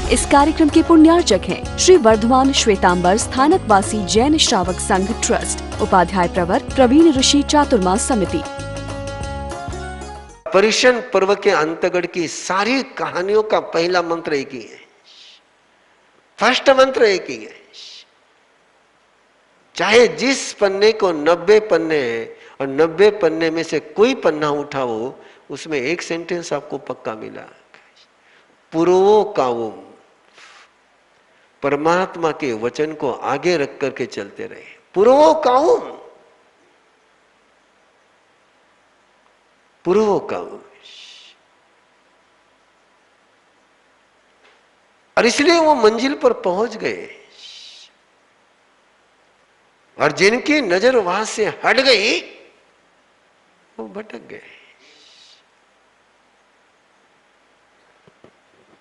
इस कार्यक्रम के पुण्यार्चक हैं श्री वर्धमान श्वेतांबर स्थानकवासी जैन श्रावक संघ ट्रस्ट, उपाध्याय प्रवर प्रवीण ऋषि चातुर्मास समिति। परिशन पर्व के अंतर्गत की सारी कहानियों का पहला मंत्र एक ही है, फर्स्ट मंत्र एक ही है। चाहे जिस पन्ने को 90 पन्ने हैं और 90 पन्ने में से कोई पन्ना उठाओ, उसमें एक सेंटेंस आपको पक्का मिला, पुरोवो कावुम, परमात्मा के वचन को आगे रख करके चलते रहे। पुरोवो कावुम, पुरोवो कावुम। और इसलिए वो मंजिल पर पहुंच गए, और जिनकी नजर वहां से हट गई वो भटक गए।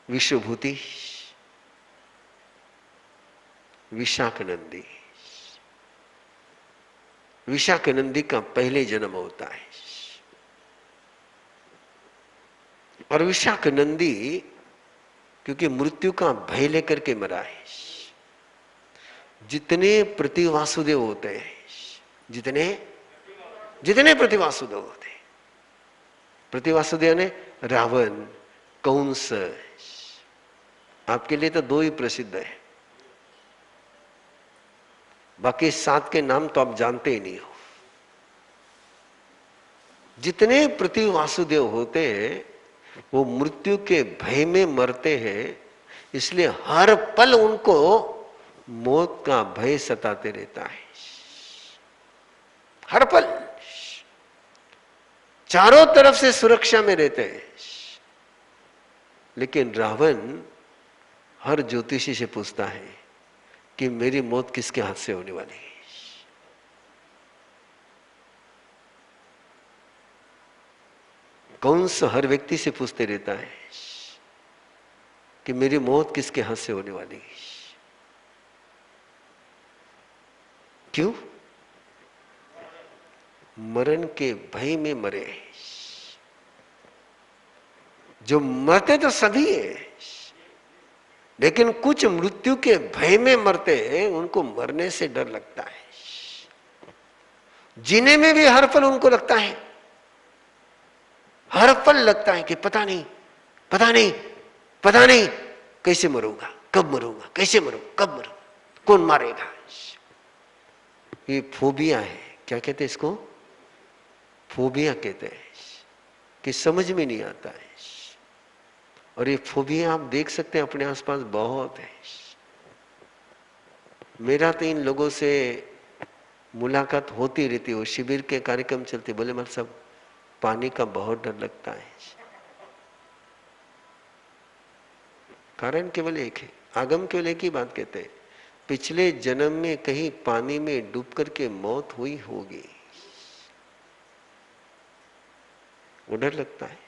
विश्वभूति विशाखनंदी, विशाखनंदी का पहले जन्म होता है। और विशाखनंदी क्योंकि मृत्यु का भय लेकर के मरा है। जितने प्रतिवासुदेव होते हैं, जितने प्रतिवासुदेव होते हैं, प्रतिवासुदेव ने रावण, कंस, आपके लिए तो 2 ही प्रसिद्ध है, बाकी 7 के नाम तो आप जानते ही नहीं हो। जितने प्रतिवासुदेव होते हैं वो मृत्यु के भय में मरते हैं, इसलिए हर पल उनको मौत का भय सताते रहता है। हर पल चारों तरफ से सुरक्षा में रहते हैं। लेकिन रावण हर ज्योतिषी से पूछता है कि मेरी मौत किसके हाथ से होने वाली है। कंस हर व्यक्ति से पूछते रहता है कि मेरी मौत किसके हाथ से होने वाली है। क्यों? मरण के भय में मरे। जो मरते तो सभी है, लेकिन कुछ मृत्यु के भय में मरते हैं, उनको मरने से डर लगता है। जीने में भी हर पल उनको लगता है, हर पल लगता है कि पता नहीं कैसे मरूंगा, कब मरूंगा, कैसे मरूंगा, कब मरूंगा, कौन मारेगा। ये फोबिया है। क्या कहते हैं इसको? फोबिया कहते हैं, कि समझ में नहीं आता है। और ये फोबिया आप देख सकते हैं अपने आसपास बहुत है। मेरा तो इन लोगों से मुलाकात होती रहती है, वो शिविर के कार्यक्रम चलते, बोले मतलब सब पानी का बहुत डर लगता है। कारण केवल एक है, आगम केवल एक ही बात कहते हैं, पिछले जन्म में कहीं पानी में डूब करके मौत हुई होगी, वो डर लगता है।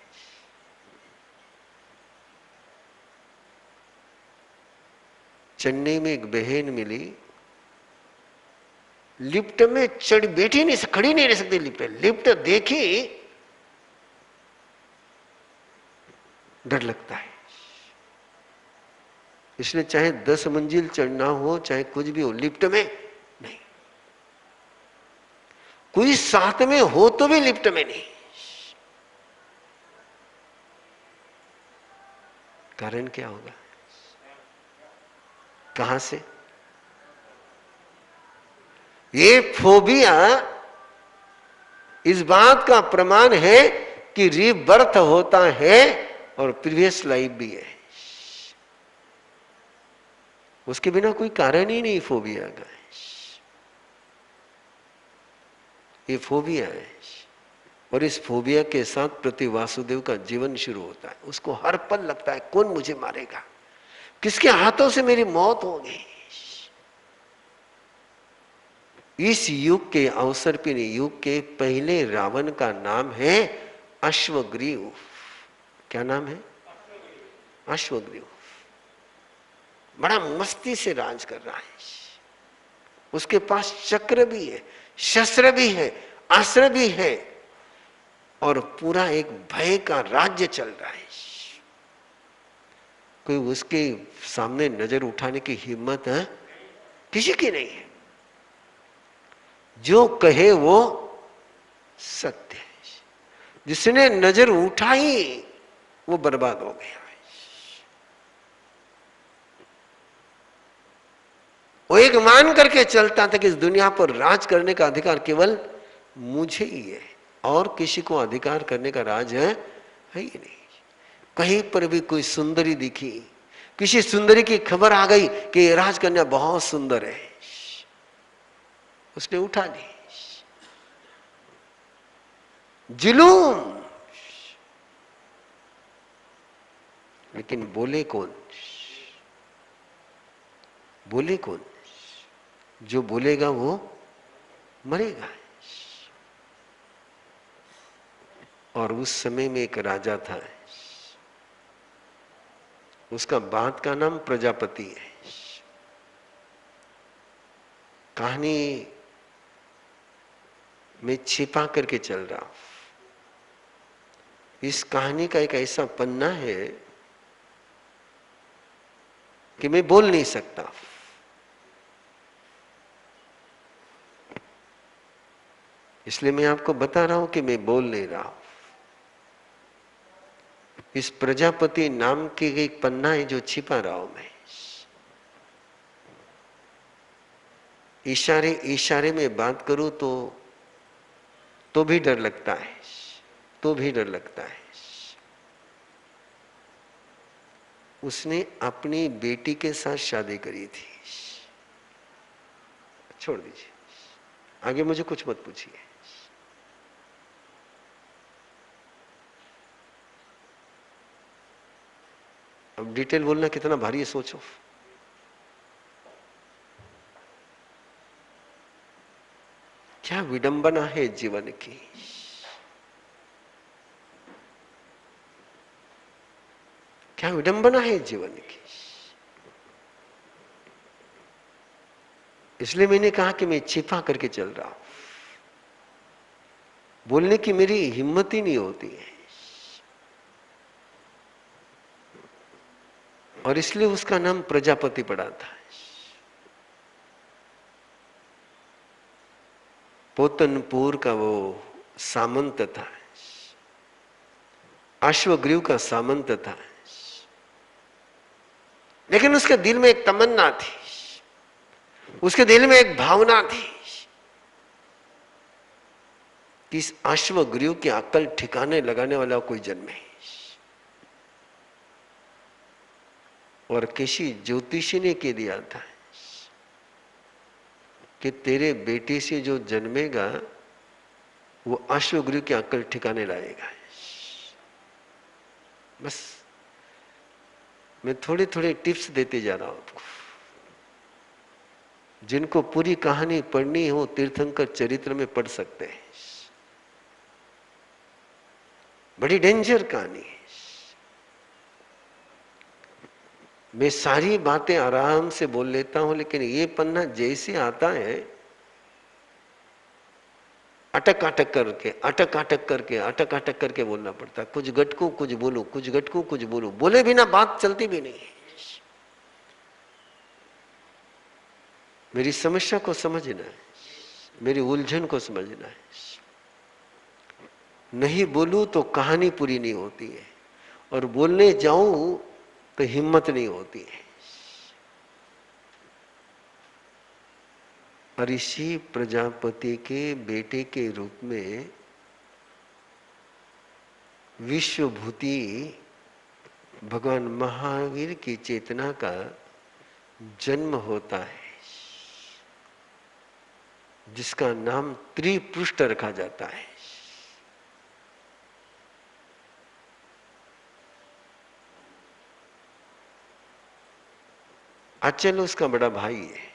चेन्नई में एक बहन मिली, लिफ्ट में चढ़ बैठी नहीं, खड़ी नहीं रह सकती लिफ्ट देखी डर लगता है। इसलिए चाहे 10 मंजिल चढ़ना हो, चाहे कुछ भी हो, लिफ्ट में नहीं। कोई साथ में हो तो भी लिफ्ट में नहीं। कारण क्या होगा? कहां से? ये फोबिया इस बात का प्रमाण है कि रीबर्थ होता है और प्रीवियस लाइफ भी है। उसके बिना कोई कारण ही नहीं फोबिया का। ये फोबिया है, और इस फोबिया के साथ प्रतिवासुदेव का जीवन शुरू होता है। उसको हर पल लगता है कौन मुझे मारेगा, किसके हाथों से मेरी मौत होगी। इस युग के अवसर पर युग के पहले रावण का नाम है अश्वग्रीव। क्या नाम है? अश्वग्रीव। बड़ा मस्ती से राज कर रहा है। उसके पास चक्र भी है, शस्त्र भी है, अस्त्र भी है, और पूरा एक भय का राज्य चल रहा है। कोई उसके सामने नजर उठाने की हिम्मत है किसी की नहीं है। जो कहे वो सत्य है। जिसने नजर उठाई वो बर्बाद हो गया। वो एक मान करके चलता था कि इस दुनिया पर राज करने का अधिकार केवल मुझे ही है, और किसी को अधिकार करने का राज है ही नहीं। कहीं पर भी कोई सुंदरी दिखी, किसी सुंदरी की खबर आ गई कि ये राजकन्या बहुत सुंदर है, उसने उठा ली। जुलूम। लेकिन बोले कौन? बोले कौन? जो बोलेगा वो मरेगा। और उस समय में एक राजा था, उसका बात का नाम प्रजापति है। कहानी में छिपा करके चल रहा हूं। इस कहानी का एक ऐसा पन्ना है कि मैं बोल नहीं सकता। इसलिए मैं आपको बता रहा हूं कि मैं बोल नहीं रहा हूं। इस प्रजापति नाम के एक पन्ना है जो छिपा रहा हूं मैं। इशारे इशारे में बात करूं तो भी डर लगता है, तो भी डर लगता है। उसने अपनी बेटी के साथ शादी करी थी। छोड़ दीजिए, आगे मुझे कुछ मत पूछिए। अब डिटेल बोलना कितना भारी है सोचो। क्या विडंबना है जीवन की। क्या विडंबना है जीवन की। इसलिए मैंने कहा कि मैं छिपा करके चल रहा हूं। बोलने की मेरी हिम्मत ही नहीं होती है, और इसलिए उसका नाम प्रजापति पड़ा था। पोतनपुर का वो सामंत था, अश्वग्रीव का सामंत था। लेकिन उसके दिल में एक तमन्ना थी, उसके दिल में एक भावना थी कि इस अश्वग्रीव की अक्ल ठिकाने लगाने वाला कोई जन्मे। और किसी ज्योतिषी ने कह दिया था कि तेरे बेटे से जो जन्मेगा वो अश्वग्रीव की अक्ल ठिकाने लाएगा। बस मैं थोड़े थोड़े टिप्स देते जा रहा हूं आपको। जिनको पूरी कहानी पढ़नी हो तीर्थंकर चरित्र में पढ़ सकते हैं। बड़ी डेंजर कहानी है। मैं सारी बातें आराम से बोल लेता हूं, लेकिन ये पन्ना जैसे आता है अटक अटक करके अटक अटक करके अटक अटक करके बोलना पड़ता है। कुछ गटकू कुछ बोलूं, कुछ गटकू कुछ बोलूं, बोले बिना बात चलती भी नहीं है। मेरी समस्या को समझना है, मेरी उलझन को समझना है। नहीं बोलूं तो कहानी पूरी नहीं होती है, और बोलने जाऊं तो हिम्मत नहीं होती है। ऋषि प्रजापति के बेटे के रूप में विश्वभूति भगवान महावीर की चेतना का जन्म होता है, जिसका नाम त्रिपुष्ट रखा जाता है। अचल उसका बड़ा भाई है।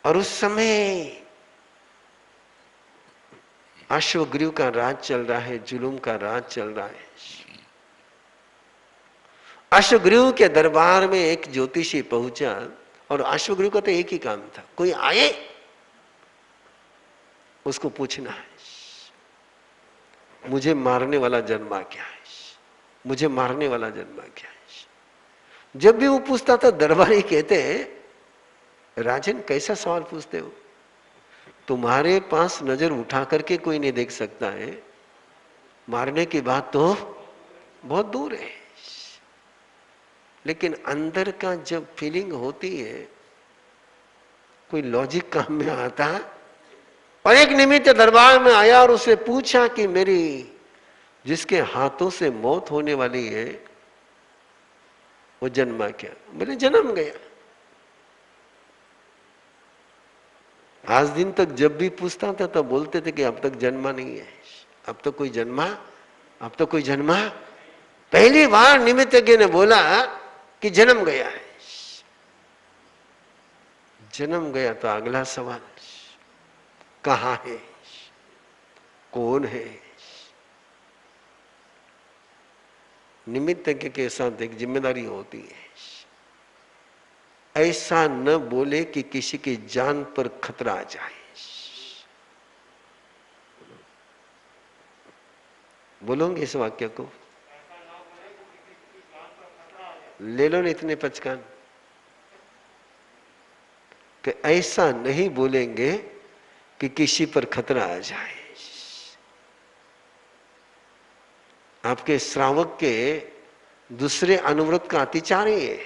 और उस समय अश्वग्रीव का राज चल रहा है, जुलूम का राज चल रहा है। अश्वग्रीव के दरबार में एक ज्योतिषी पहुंचा, और अश्वग्रीव का तो एक ही काम था, कोई आए उसको पूछना है। मुझे मारने वाला जन्मा क्या है, मुझे मारने वाला जन्मा क्या है। जब भी वो पूछता था दरबारी कहते हैं राजन कैसा सवाल पूछते हो, तुम्हारे पास नजर उठा करके कोई नहीं देख सकता है, मारने की बात तो बहुत दूर है, लेकिन अंदर का जब फीलिंग होती है कोई लॉजिक काम में आता है। और एक निमित्त दरबार में आया और उससे पूछा कि मेरी जिसके हाथों से मौत होने वाली है वो जन्मा क्या, बोले जन्म गया। आज दिन तक जब भी पूछता था तब बोलते थे कि अब तक जन्मा नहीं है, अब तो कोई जन्मा, अब तो कोई जन्मा। पहली बार निमित्तज्ञ ने बोला कि जन्म गया है। जन्म गया तो अगला सवाल कहां है, कौन है। निमित्तज्ञ के साथ एक जिम्मेदारी होती है, ऐसा न बोले कि किसी की जान पर खतरा आ जाए। बोलोगे इस वाक्य को, ले लो न इतने पचकान कि ऐसा नहीं बोलेंगे कि किसी पर खतरा आ जाए। आपके श्रावक के दूसरे अनुव्रत का अतिचार ही है,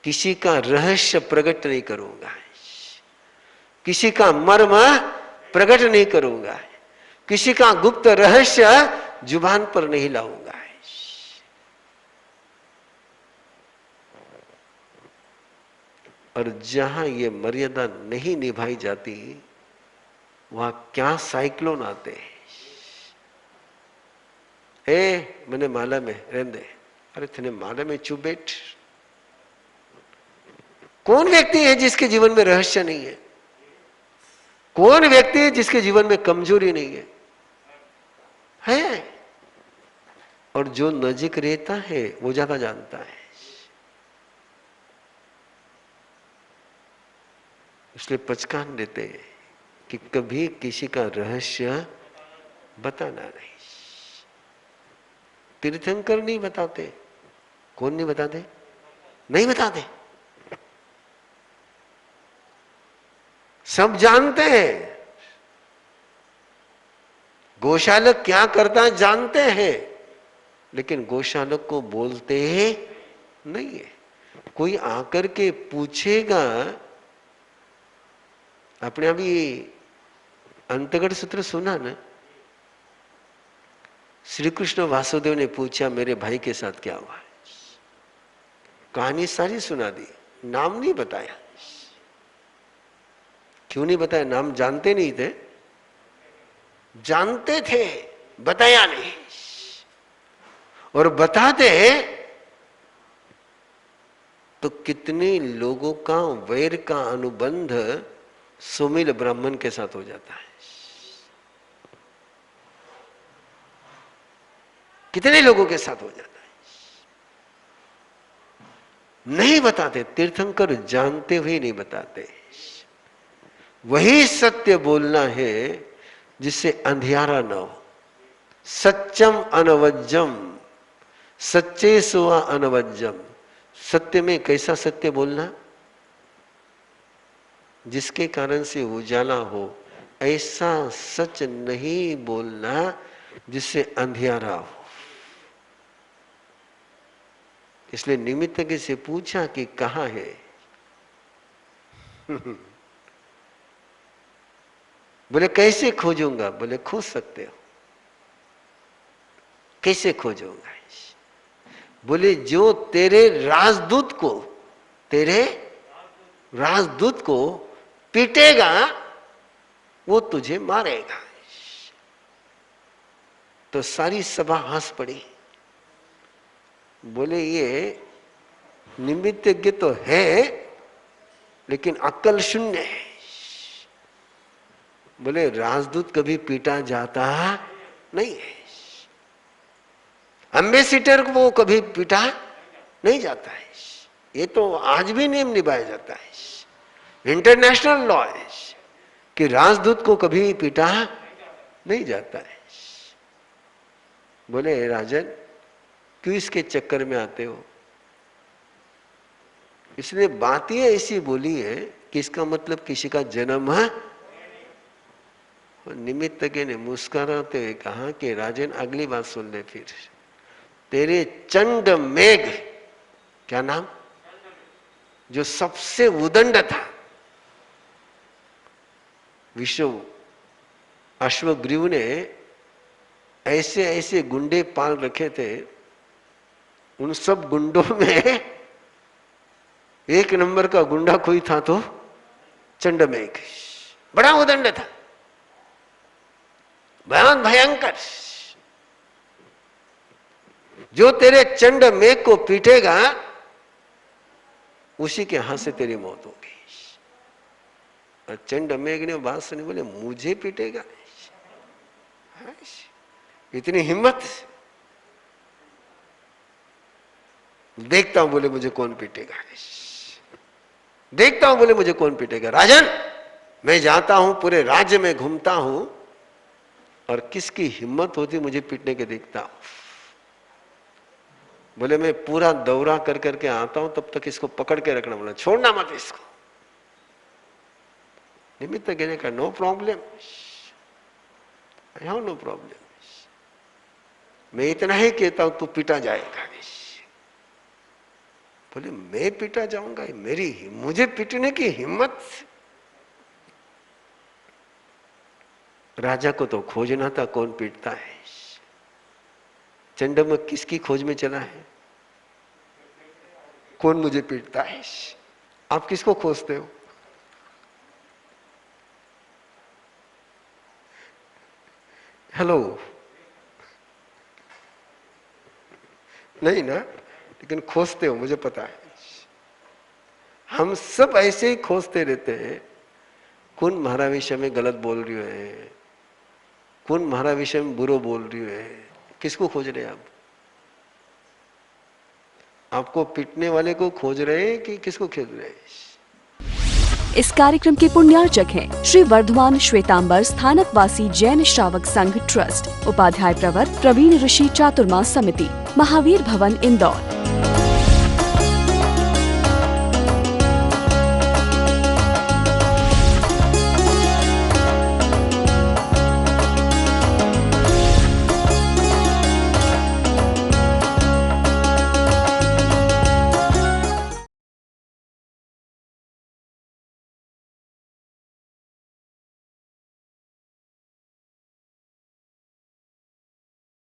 किसी का रहस्य प्रकट नहीं करूंगा, किसी का मर्म प्रकट नहीं करूंगा, किसी का गुप्त रहस्य जुबान पर नहीं लाऊंगा। और जहां ये मर्यादा नहीं निभाई जाती वहां क्या साइक्लोन आते हैं। मैंने माला में रहने दे, अरे तेने माला में चुप बैठ। कौन व्यक्ति है जिसके जीवन में रहस्य नहीं है, कौन व्यक्ति है जिसके जीवन में कमजोरी नहीं है। और जो नजीक रहता है वो ज्यादा जानता है। इसलिए पचकान देते हैं कि कभी किसी का रहस्य बताना नहीं। तीर्थंकर नहीं बताते, कौन नहीं बताते, नहीं बताते, सब जानते हैं। गौशालक क्या करता है जानते हैं, लेकिन गौशालक को बोलते नहीं है। कोई आकर के पूछेगा, आपने अभी अंतगढ़ सूत्र सुना ना, श्री कृष्ण वासुदेव ने पूछा मेरे भाई के साथ क्या हुआ, कहानी सारी सुना दी, नाम नहीं बताया। क्यों नहीं बताया, नाम जानते नहीं थे, जानते थे बताया नहीं। और बताते तो कितने लोगों का वैर का अनुबंध सुमिल ब्राह्मण के साथ हो जाता है। कितने लोगों के साथ हो जाता है, नहीं बताते। तीर्थंकर जानते हुए नहीं बताते। वही सत्य बोलना है जिससे अंधियारा न हो। सच्चम अनवज्जम, सच्चे सुआ अनवज्जम। सत्य में कैसा सत्य बोलना, जिसके कारण से उजाला हो। ऐसा सच नहीं बोलना जिससे अंधियारा हो। इसलिए निमित्तज्ञ से पूछा कि कहां है बोले कैसे खोजूंगा, बोले खोज सकते हो। कैसे खोजूंगा, बोले जो तेरे राजदूत को, तेरे राजदूत को पीटेगा वो तुझे मारेगा। तो सारी सभा हंस पड़ी। बोले ये निमित्तज्ञ तो है लेकिन अक्ल शून्य है। बोले राजदूत कभी पीटा जाता नहीं है, एम्बेसिडर को वो कभी पीटा नहीं जाता है। ये तो आज भी नियम निभाया जाता है, इंटरनेशनल लॉ है कि राजदूत को कभी पीटा नहीं जाता है। बोले राजन, क्यों इसके चक्कर में आते हो? इसने बात ही ऐसी बोली है कि इसका मतलब किसी का जन्म है। निमित्तज्ञ ने मुस्कुराते हुए कहा कि राजन अगली बात सुन ले फिर। तेरे चंड मेघ, क्या नाम, जो सबसे उदंड था, विश्व अश्वग्रीव ने ऐसे ऐसे गुंडे पाल रखे थे, उन सब गुंडों में एक नंबर का गुंडा कोई था तो चंडमेघ। बड़ा उदंड था, बहुत भयंकर। जो तेरे चंडमेघ को पीटेगा उसी के हाथ से तेरी मौत होगी। और चंडमेघ ने बात सुनी, बोले मुझे पीटेगा? इतनी हिम्मत? देखता हूं, बोले मुझे कौन पीटेगा। देखता हूं, बोले मुझे कौन पीटेगा। राजन, मैं जाता हूं, पूरे राज्य में घूमता हूं और किसकी हिम्मत होती मुझे पीटने के देखता हूं। बोले मैं पूरा दौरा कर करके आता हूं, तब तक इसको पकड़ के रखना, बोला छोड़ना मत इसको। निमित्त कहने का no problem, I have no problem. मैं इतना ही कहता हूं तू पिटा जाएगा। बोले मैं पिटा जाऊंगा? मुझे पिटने की हिम्मत? राजा को तो खोजना था कौन पीटता है। चंडमेघ किसकी खोज में चला है? कौन मुझे पीटता है? आप किसको खोजते हो? हेलो, नहीं ना, लेकिन खोजते हो, मुझे पता है। हम सब ऐसे ही खोजते रहते हैं, कौन हमारा विषय में गलत बोल रही है, कौन हमारा विषय में बुरो बोल रही है। किसको खोज रहे हैं आप? आपको पीटने वाले को खोज रहे हैं कि किसको खोज रहे हैं? इस कार्यक्रम के पुण्यार्चक हैं श्री वर्धमान श्वेतांबर स्थानकवासी जैन श्रावक संघ ट्रस्ट, उपाध्याय प्रवर प्रवीण ऋषि चातुर्मास समिति, महावीर भवन, इंदौर।